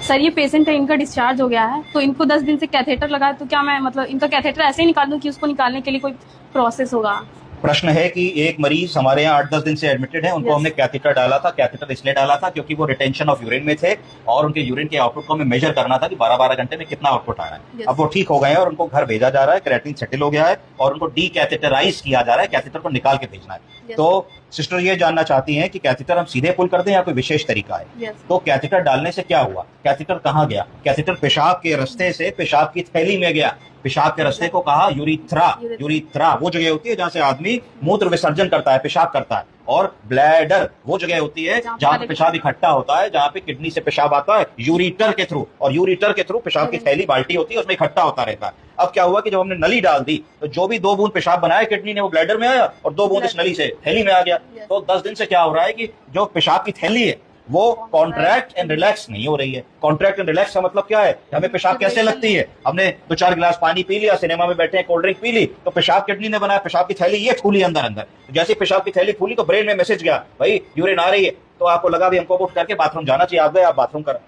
Sir ये patient है, इनका डिस्चार्ज हो गया है, तो इनको 10 दिन से कैथेटर लगा है, तो क्या मैं मतलब इनका कैथेटर ऐसे ही निकाल दूं कि उसको निकालने के लिए कोई प्रोसेस होगा? प्रश्न है कि एक मरीज हमारे यहाँ 8-10 दिन से एडमिटेड है, उनको हमने कैथेटर डाला था। कैथेटर इसलिए डाला था क्योंकि वो रिटेंशन ऑफ यूरिन में थे और उनके यूरिन के आउटपुट को हमें मेजर करना था कि 12-12 घंटे में कितना आउटपुट आ रहा है। अब वो ठीक हो गए हैं और उनको घर भेजा जा रहा है, क्रेटिन सेटल हो गया है और उनको डी कैथेटराइज किया जा रहा है, कैथेटर को निकाल के भेजना है। तो सिस्टर ये जानना चाहती हैं कि कैथेटर हम सीधे पुल कर दें या कोई विशेष तरीका है। तो कैथेटर डालने से क्या हुआ, कैथेटर कहाँ गया? कैथेटर पेशाब के रास्ते से पेशाब की थैली में गया। पेशाब के रास्ते को कहा यूरिथ्रा। यूरिथ्रा वो जगह होती है जहां से आदमी मूत्र विसर्जन करता है, पेशाब करता है। और ब्लैडर वो जगह होती है जहां पे पेशाब इकट्ठा होता है, जहां पे किडनी से पेशाब आता है यूरिटर के थ्रू, और यूरिटर के थ्रू पेशाब की थैली बाल्टी होती है, उसमें इकट्ठा होता रहता है। अब क्या हुआ कि जब हमने नली डाल दी तो जो भी 2 बूंद पेशाब बनाया किडनी ने वो ब्लैडर में आया और 2 बूंद इस नली से थैली में आ गया। तो 10 दिन से क्या हो रहा है कि जो पेशाब की थैली है वो कॉन्ट्रैक्ट एंड रिलैक्स नहीं हो रही है। कॉन्ट्रैक्ट एंड रिलैक्स का मतलब क्या है? हमें पेशाब कैसे लगती है? हमने 2-4 गिलास पानी पी लिया, सिनेमा में बैठे हैं, कोल्ड ड्रिंक पी ली, तो पेशाब किडनी ने बनाया, पेशाब की थैली ये फूली अंदर अंदर। जैसे पेशाब की थैली फूली तो ब्रेन में मैसेज गया, भाई यूरिन आ रही है, तो आपको लगा भी हमको उठ करके बाथरूम जाना चाहिए, आप गए, आप बाथरूम करा।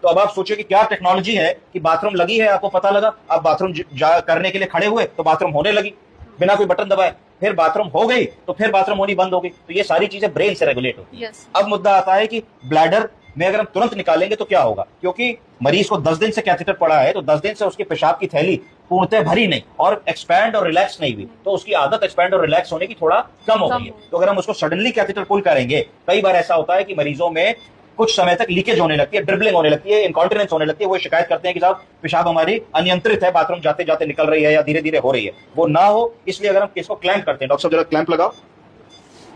तो अब आप सोचिए कि क्या टेक्नोलॉजी है कि बाथरूम लगी है, आपको पता लगा, आप बाथरूम करने के लिए खड़े हुए तो बाथरूम होने लगी बिना कोई बटन दबाए, फिर बाथरूम हो गई तो फिर बाथरूम होनी बंद हो गई। तो ये सारी चीजें ब्रेन से रेगुलेट होती है। अब मुद्दा आता है कि ब्लैडर में अगर हम तुरंत निकालेंगे तो क्या होगा, क्योंकि मरीज को 10 दिन से कैथेटर पड़ा है, तो 10 दिन से उसकी पेशाब की थैली पूर्णतः भरी नहीं और एक्सपैंड और रिलैक्स नहीं हुई, तो उसकी आदत एक्सपैंड और रिलैक्स होने की थोड़ा कम हो गई है। तो अगर हम उसको सडनली कैथेटर पुल करेंगे, कई बार ऐसा होता है कि मरीजों में कुछ समय तक लीकेज होने लगती है, ड्रिबलिंग होने लगती है, इनकॉन्टिनेंस होने लगती है। वो शिकायत करते हैं कि साहब पेशाब हमारी अनियंत्रित है, बाथरूम जाते जाते निकल रही है या धीरे धीरे हो रही है। वो ना हो इसलिए अगर हम इसको क्लैंप करते हैं, डॉक्टर साहब जरा क्लैंप लगाओ,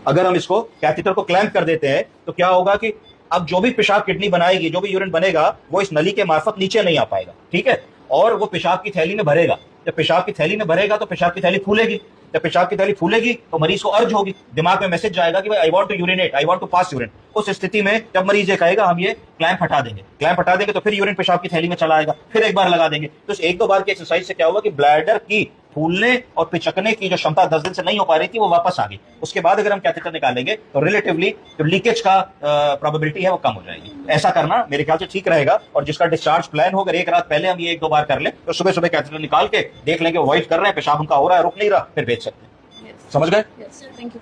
अगर हम इसको कैथेटर को क्लैंप कर देते हैं तो क्या होगा कि अब जो भी पेशाब किडनी बनाएगी, जो भी यूरिन बनेगा, वो इस नली के मार्फत नीचे नहीं आ पाएगा, ठीक है, और वो पेशाब की थैली में भरेगा। जब पेशाब की थैली में भरेगा तो पेशाब की थैली फूलेगी। जब पेशाब की थैली फूलेगी तो मरीज को अर्ज होगी, दिमाग में मैसेज जाएगा कि भाई I want to urinate, I want to pass urine. उस स्थिति में जब मरीज ये कहेगा हम ये क्लैंप हटा देंगे, क्लैंप हटा देंगे तो फिर यूरिन पेशाब की थैली में चला आएगा, फिर एक बार लगा देंगे। तो इस 1-2 बार की एक्सरसाइज से क्या हुआ कि ब्लैडर की फूलने और पिचकने की जो क्षमता 10 दिन से नहीं हो पा रही थी वो वापस आ गई। उसके बाद अगर हम कैथेटर निकालेंगे तो रिलेटिवली जो लीकेज का प्रोबेबिलिटी है वो कम हो जाएगी। ऐसा करना मेरे ख्याल से ठीक रहेगा। और जिसका डिस्चार्ज प्लान हो, अगर एक रात पहले हम ये 1-2 बार कर लें तो सुबह सुबह कैथेटर निकाल के देख लेंगे वो वाइट कर रहे हैं, पेशाब उनका हो रहा है, रुक नहीं रहा, फिर भेज सकते हैं। समझ गए? Thank you.